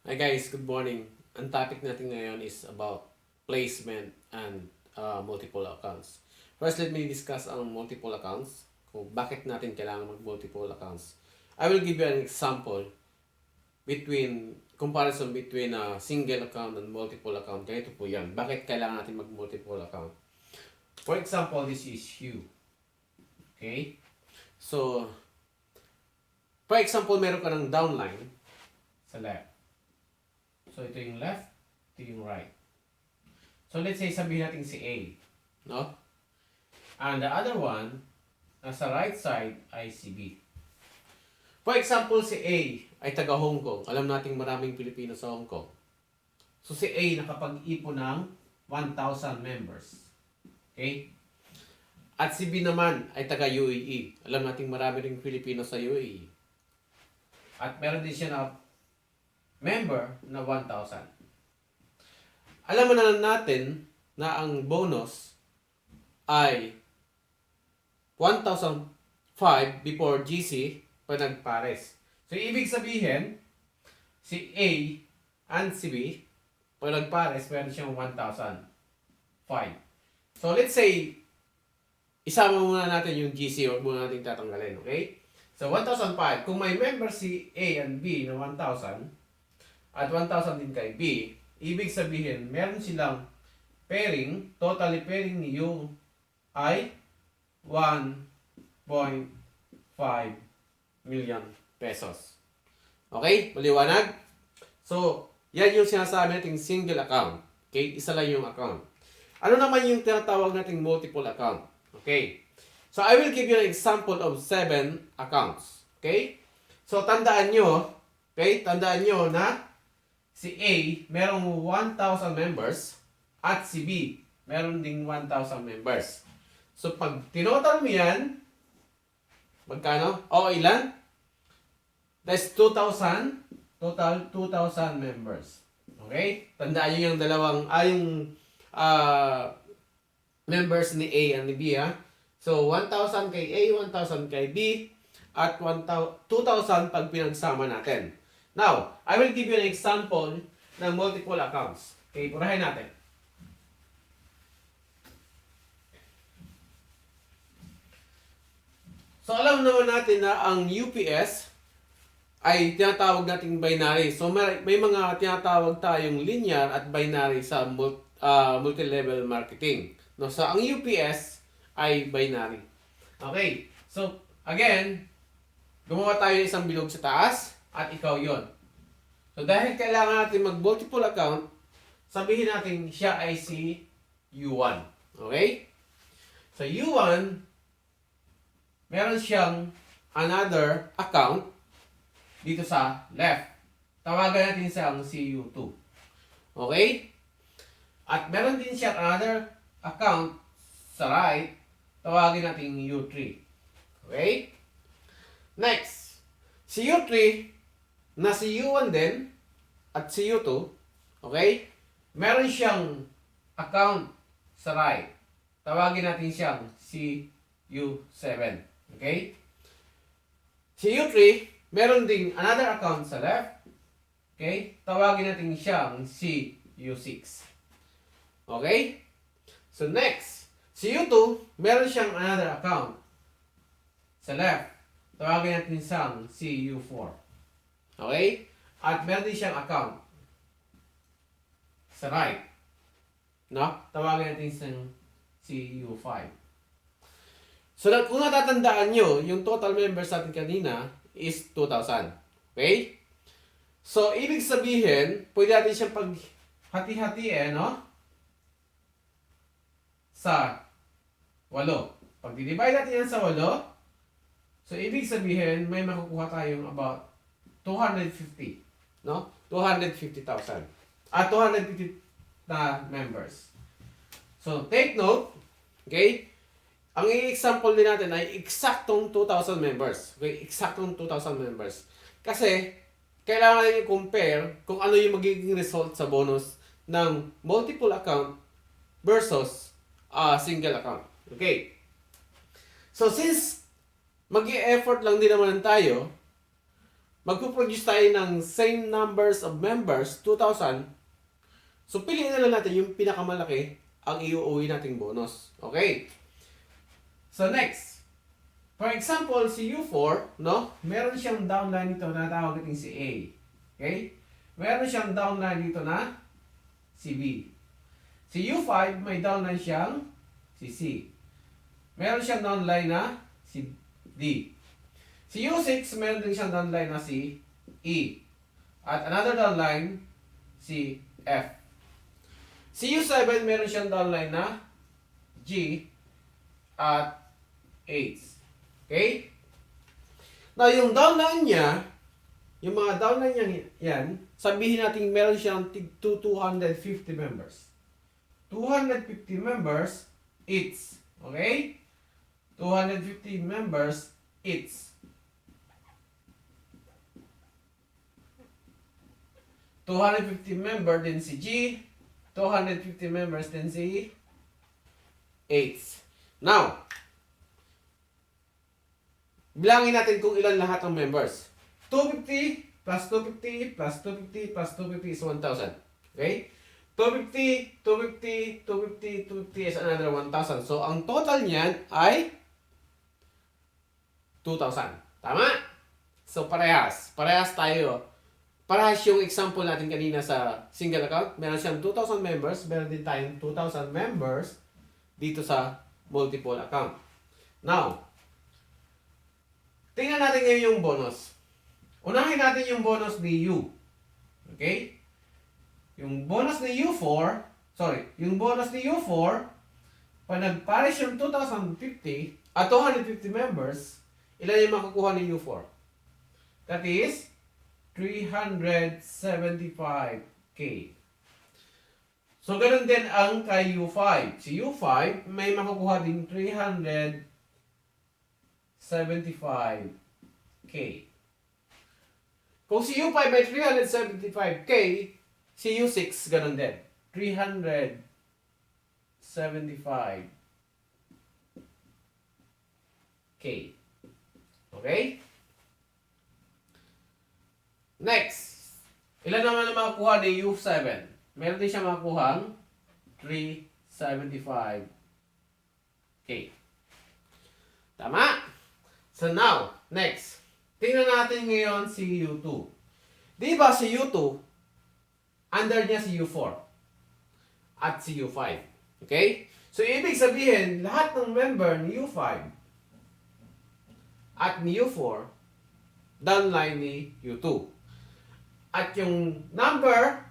Hi guys, good morning. Ang topic natin ngayon is about placement and multiple accounts. First, let me discuss ang multiple accounts, kung bakit natin kailangan mag-multiple accounts. I will give you an example comparison between a single account and multiple account. Ganito po yan. Bakit kailangan natin mag-multiple account? For example, this is you. Okay? So, for example, meron ka ng downline sa left. So, ito yung left, ito yung right. So, let's say, sabihin natin si A. No? And the other one, nasa right side, ay si B. For example, si A ay taga Hong Kong. Alam nating maraming Pilipino sa Hong Kong. So, si A nakapag-ipon ng 1,000 members. Okay? At si B naman ay taga UAE. Alam nating marami ring Pilipino sa UAE. At meron din siya na member na 1,000. Alam na natin na ang bonus ay 1,005 before GC pag nagpares. So, ibig sabihin, si A and si B, pag nagpares, meron siyang 1,005. So, let's say, isama muna natin yung GC, huwag muna natin tatanggalin, okay? So, 1,005. Kung may member si A and B na 1,000, at 1,000 din kay B, ibig sabihin, meron silang pairing, totally pairing yung ay 1.5 million pesos. Okay? Maliwanag? So, yan yung sinasabi nating single account. Okay? Isa lang yung account. Ano naman yung tinatawag nating multiple account? Okay? So, I will give you an example of 7 accounts. Okay? So, tandaan nyo, okay? Tandaan nyo na si A, merong 1,000 members at si B, meron ding 1,000 members. So, pag tinotal mo yan, magkano? O, ilan? That's 2,000. Total, 2,000 members. Okay? Tandaan nyo yung dalawang, members ni A and ni B, ha? So, 1,000 kay A, 1,000 kay B, at 2,000 pag pinagsama natin. Now, I will give you an example ng multiple accounts. Okay, purahin natin. So, alam naman natin na ang UPS ay tinatawag nating binary. So, may mga tinatawag tayong linear at binary sa multi-level marketing. No, so, ang UPS ay binary. Okay, so, again, gumawa tayo ng isang bilog sa taas. At ikaw yon. So, dahil kailangan natin mag-multiple account, sabihin natin siya ay si U1. Okay? So, U1, meron siyang another account dito sa left. Tawagan natin siyang si U2. Okay? At meron din siyang another account sa right. Tawagin natin U3. Okay? Next, si U3, na si U1 din at si U2, okay? Meron siyang account sa right. Tawagin natin siyang si U7, okay? Si U3, meron ding another account sa left, okay? Tawagin natin siyang si U6. Okay? So next, si U2, meron siyang another account sa left. Tawagin natin siyang si U4. Okay? At meron din siyang account sa right. No? Tawagin natin si U5. So, kung natatandaan nyo, yung total members natin kanina is 2,000. Okay? So, ibig sabihin, pwede natin siyang paghati-hatiin, no? Sa 8. Pag divide natin yan sa 8, so, ibig sabihin, may makukuha tayong about 250, no? 250,000. 250 na members. So, take note, okay? Ang i-example din natin ay eksaktong 2,000 members. Okay? Eksaktong 2,000 members. Kasi, kailangan natin i-compare kung ano yung magiging result sa bonus ng multiple account versus single account. Okay? So, since mag-i-effort lang din naman tayo, magpo-produce tayo ng same numbers of members, 2,000. So, piliin na lang natin yung pinakamalaki ang iuuwi nating bonus. Okay? So, next. For example, si U4, no? Meron siyang downline dito na tawag natin si A. Okay? Meron siyang downline dito na si B. Si U5, may downline siyang si C. Meron siyang downline na si D. Si U6, meron din siyang downline na si E. At another downline, si F. Si U7, meron siyang downline na G at H. Okay? Now, yung downline niya, yung mga downline niya yan, sabihin natin meron siyang 250 members. 250 members each. Okay? 250 members each. 250 member din si G, 250 members din si H. Now, bilangin natin kung ilan lahat ng members. 250 plus 250 plus 250 plus 250 is 1,000. Okay? 250, 250, 250, 250 is another 1,000. So, ang total niyan ay 2,000. Tama? So, parehas. Parehas tayo. Parehas yung example natin kanina sa single account. Meron siyang 2,000 members. Meron din tayong 2,000 members dito sa multiple account. Now, tingnan natin ngayon yung bonus. Unahin natin yung bonus ni U. Okay? Yung bonus ni U4, yung bonus ni U4, pag nagpares yung 2,050 at 250 members, ilan yung makukuha ni U4? That is 375K. So, ganun din ang kay U5. Si U5, may makukuha din 375K. Kung si U5 may 375K, si U6 ganun din. 375K. Okay? Next. Ilan naman ang makukuha ni U7? Meron din siya makukuhang 375K. Tama? So now, next. Tingnan natin ngayon si U2. Di ba si U2, under niya si U4 at si U5. Okay? So ibig sabihin, lahat ng member ni U5 at ni U4, downline ni U2. At yung number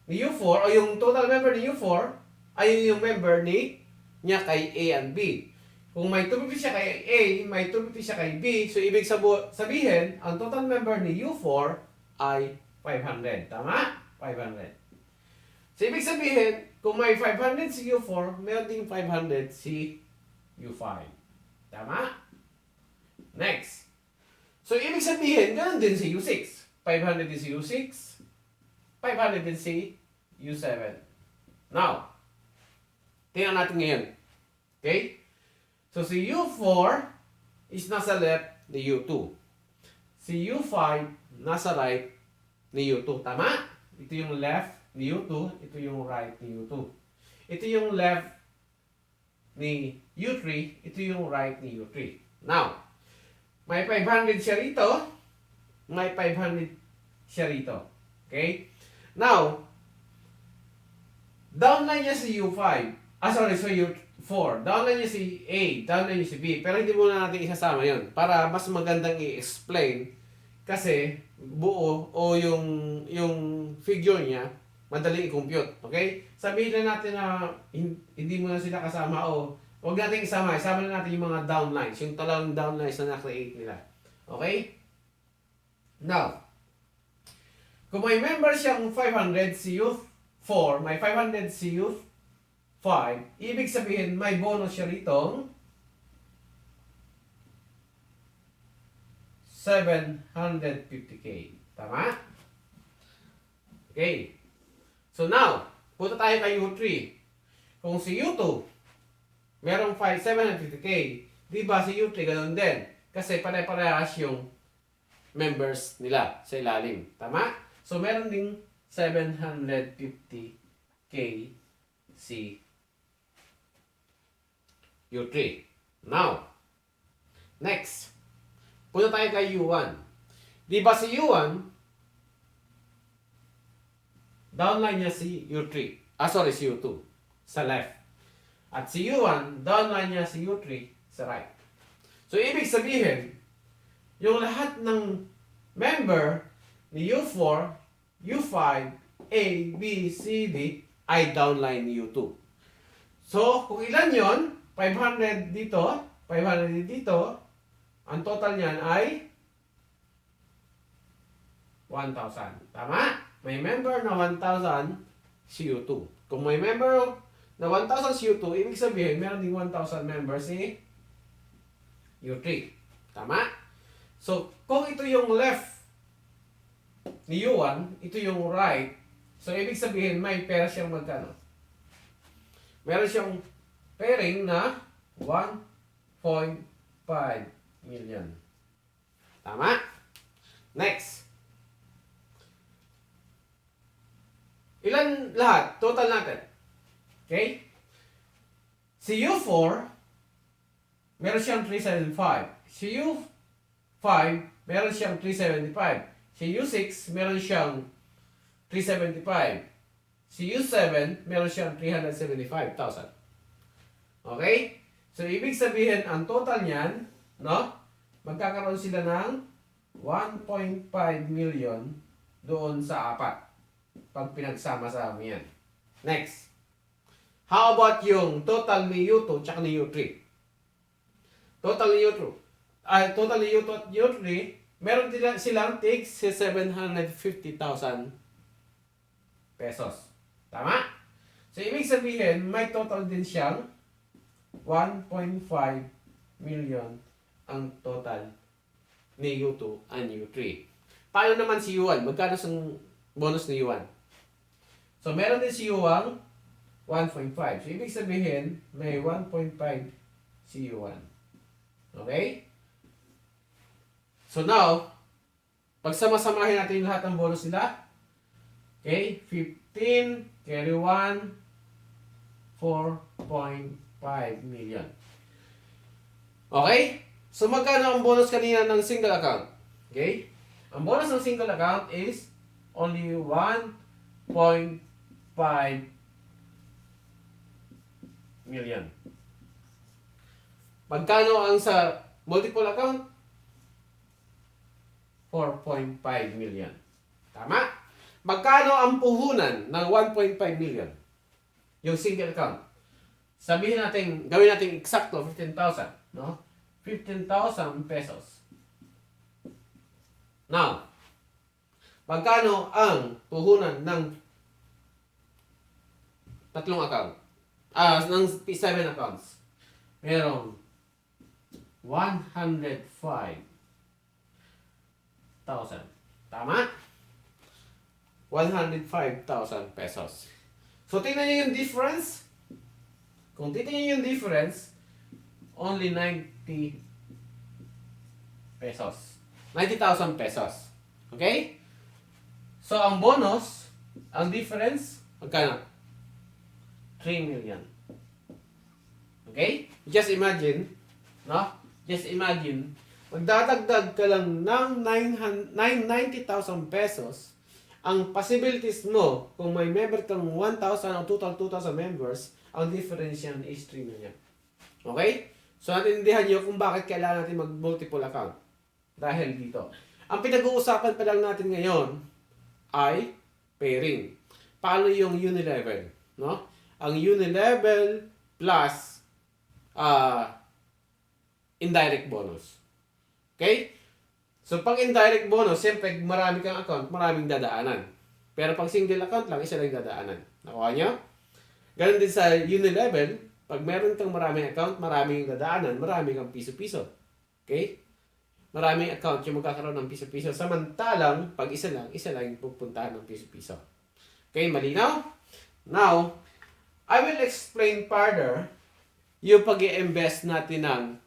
ni U4 o yung total member ni U4 ay yung member niya kay A and B. Kung may 250 siya kay A, may 250 siya kay B, so ibig sabihin, ang total member ni U4 ay 500. Tama? 500. So ibig sabihin, kung may 500 si U4, meron ding 500 si U5. Tama? Next. So ibig sabihin, ganoon din si U6. 500 din si U6. 500 din si U7. Now, tingnan natin ngayon. Okay? So si U4 is nasa left ni U2. Si U5 nasa right ni U2. Tama? Ito yung left ni U2. Ito yung right ni U2. Ito yung left ni U3. Ito yung right ni U3. Now, may 500 siya rito. May 500 siya rito. Okay? Now, downline niya si U5. So U4. Downline niya si A. Downline niya si B. Pero hindi muna natin isasama yun. Para mas magandang i-explain. Kasi buo o yung figure niya, madaling i-compute. Okay? Sabihin na natin na hindi mo na sila kasama o huwag natin isama. Isama na natin yung mga downlines. Yung talagang downlines na na-create nila. Okay? Now, kung may member siyang 500 si U4, may 500 si U5, ibig sabihin may bonus siya rito 750K. Tama? Okay. So now, punta tayo kay U3. Kung si U2, merong 750K, di ba si U3 ganun din? Kasi pare-parehas yung members nila sa ilalim. Tama? So, meron ding 750K si U3. Now, next. Punta tayo kay U1. Di ba si U1, downline niya si U3. Si U2. Sa left. At si U1, downline niya si U3 sa right. So, ibig sabihin, yung lahat ng member ni U4, U5, A, B, C, D ay downline ni U2. So, kung ilan yon, 500 dito, 500 dito, ang total niyan ay 1,000. Tama? May member na 1,000 si U2. Kung may member na 1,000 si U2, ibig sabihin, meron ding 1,000 members si U3. Tama? So, kung ito yung left ni U1, ito yung right, so ibig sabihin, may pera siyang magkano? Meron siyang pairing na 1.5 million. Tama? Next. Ilan lahat? Total natin. Okay? Si U4, meron siyang 375. Si U5, meron siyang 375. Si U6, meron siyang 375. Si U7, meron siyang 375,000. Okay? So, ibig sabihin, ang total niyan, no? Magkakaroon sila ng 1.5 million doon sa apat. Pag pinagsama-sama yan. Next. How about yung total ni U2 tsaka ni U3? Total ni U2. Total ni U2 at U3, meron silang take 750,000 pesos. Tama? So, ibig sabihin, may total din siyang 1.5 million ang total ni U2 and U3. Paano naman si U1? Magkano ang bonus ni U1? So, meron din si U1, 1.5. So, ibig sabihin, may 1.5 si U1. Okay? So, now, pagsama-samahin natin lahat ng bonus nila. Okay? 15, carry 1, 4.5 million. Okay? So, magkano ang bonus kanina ng single account? Okay? Ang bonus ng single account is only 1.5 million. Magkano ang sa multiple account? 4.5 million. Tama? Magkano ang puhunan ng 1.5 million? Yung single account. Sabihin natin, gawin natin eksakto, 15,000. No? 15,000 pesos. Now, magkano ang puhunan ng tatlong account? Ng 7 accounts. Merong 105,000. Tama? 105,000 pesos. So, tingnan nyo yung difference. Kung tingnan nyo yung difference, only 90 pesos. 90,000 pesos. Okay? So, ang bonus, ang difference, magkano? 3 million. Okay? Just imagine, no? Just imagine, magdadagdag ka lang ng 90,000 pesos, ang possibilities mo, kung may member kang 1,000 o total 2,000 members, ang difference yan is 3 million. Okay? So, natindihan nyo kung bakit kailangan natin mag-multiple account. Dahil dito. Ang pinag-uusapan pa lang natin ngayon ay pairing. Paano yung unilevel? No? Ang unilevel plus indirect bonus. Okay? So, pag indirect bonus, siyempre marami kang account, maraming dadaanan. Pero pag single account lang, isa lang dadaanan. Nakuha nyo? Ganon din sa unilevel, pag meron kang maraming account, maraming dadaanan, marami kang piso-piso. Okay? Maraming account yung magkakaroon ng piso-piso. Samantalang, pag isa lang yung pupuntahan ng piso-piso. Okay, malinaw? Now, I will explain further yung pag-i-invest natin ng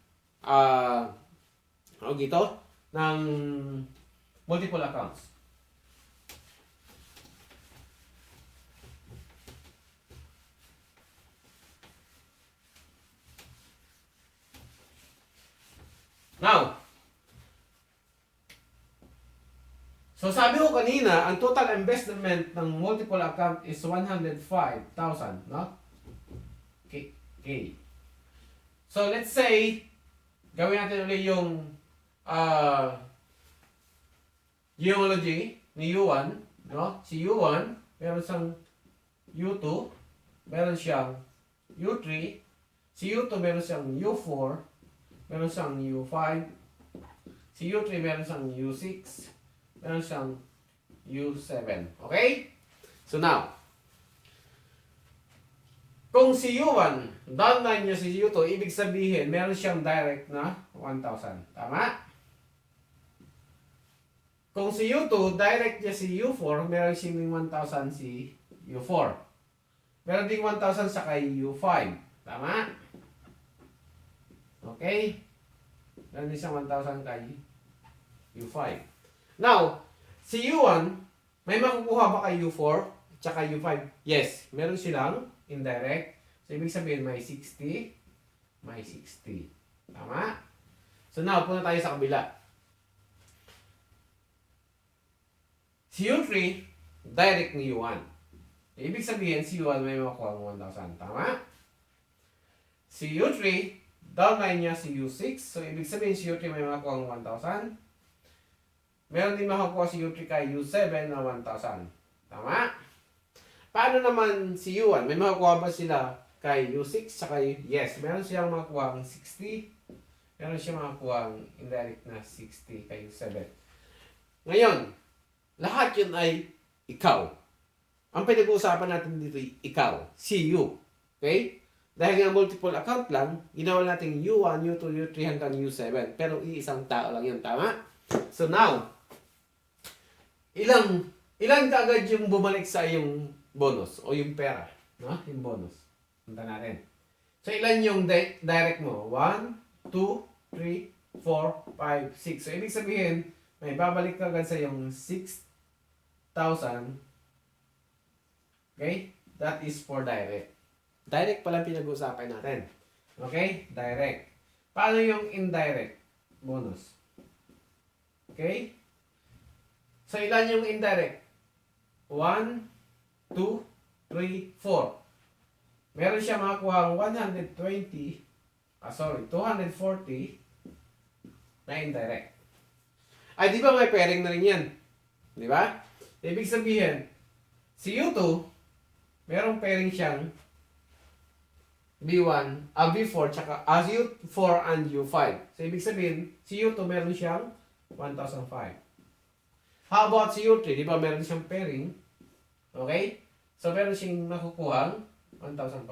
ng multiple accounts. Now, so sabi ko kanina, ang total investment ng multiple account is 105,000, no? Okay. So let's say, gawin natin ulit yung genealogy ni U1, no? Si U1, meron siyang U2, meron siyang U3, si U2 meron siyang U4, meron siyang U5, si U3 meron siyang U6, meron siyang U7. Okay? So now, kung si U1, downline niya si U2, ibig sabihin, meron siyang direct na 1,000. Tama? Kung si U2, direct niya si U4, meron siyang 1,000 si U4. Meron ding 1,000 sa kay U5. Tama? Okay? Meron din siyang 1,000 kay U5. Now, si U1, may makukuha ba kay U4 at saka U5? Yes, meron silang indirect. So, ibig sabihin may 60, may 60. Tama? So, now, punta tayo sa kabila. Si U3, direct ni U1. Ibig sabihin, si U1 may makukuha ng 1,000. Tama? Si U3, downline niya si U6. So, ibig sabihin, si U3 may makukuha ng 1,000. Meron din makakuha si U3 kay U7 na 1,000. Tama? Paano naman si U1? May makakuha ba sila kay U6 sa kay... Yes, meron siyang makakuha ng 60. Meron siyang makakuha ng indirect na 60 kay U7. Ngayon, lahat yun ay ikaw. Ang pinag-uusapan natin dito ay ikaw. Si you. Okay? Dahil nga multiple account lang, ginawa natin U1, U2, U3 hanggang U7. Pero iisang tao lang yun. Tama? So now, ilan kaagad yung bumalik sa yung bonus o yung pera, no? Yung bonus. Punta natin. So ilan yung direct mo? 1, 2, 3, 4, 5, 6. So ibig sabihin, may babalik ka agad sa yung 6,000. Okay? That is for direct. Direct pala pinag-uusapan natin. Okay? Direct. Paano yung indirect bonus? Okay? So, ilan yung indirect? 1, 2, 3, 4. Meron siya makakuha 240 na indirect. Ay, di ba may pairing na rin yan? Di ba? Ibig sabihin, si U2, merong pairing siyang B4, tsaka U4 and U5. So, ibig sabihin, si U2 meron siyang 1,005. How about si U3? Di ba meron siyang pairing? Okay? So, meron siyang nakukuha 1,005.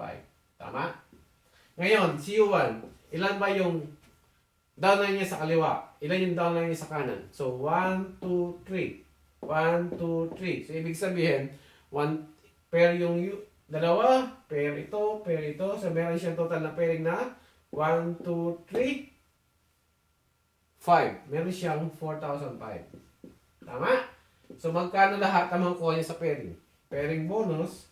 Tama? Ngayon, si U1, ilan ba yung downline niya sa kaliwa? Ilan yung downline niya sa kanan? So, 1, 2, 3. 1, 2, 3. So, ibig sabihin, pair yung dalawa, pair ito, pair ito. So, meron siyang total na pairing na 1, 2, 3, 5. Meron siyang 4,005. Tama? So, magkano lahat ang makukuha niya sa pairing? Pairing bonus.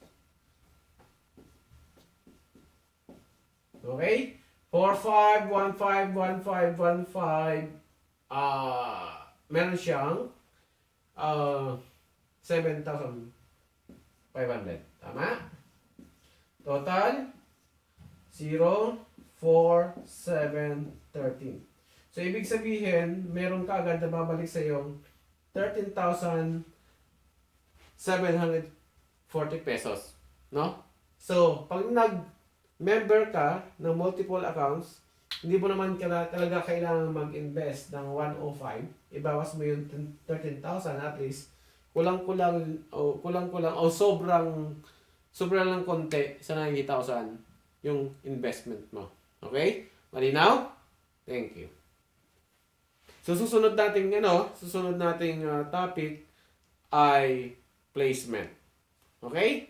Okay? 4, 5, 1, 5, 1, 5, 1, 5. Meron siyang 7,500. Tama? Total 0, 4, 7, 13. So, ibig sabihin, meron ka agad na babalik sa yung 13,740 pesos. No? So, pag nag-member ka ng multiple accounts, hindi mo naman talaga kailangan mag-invest ng 105. Ibawas mo yung 13,000 at least. Kulang-kulang o sobrang lang konti sa 90,000 yung investment mo. Okay? Malinaw? Thank you. So, susunod nating topic ay placement. Okay?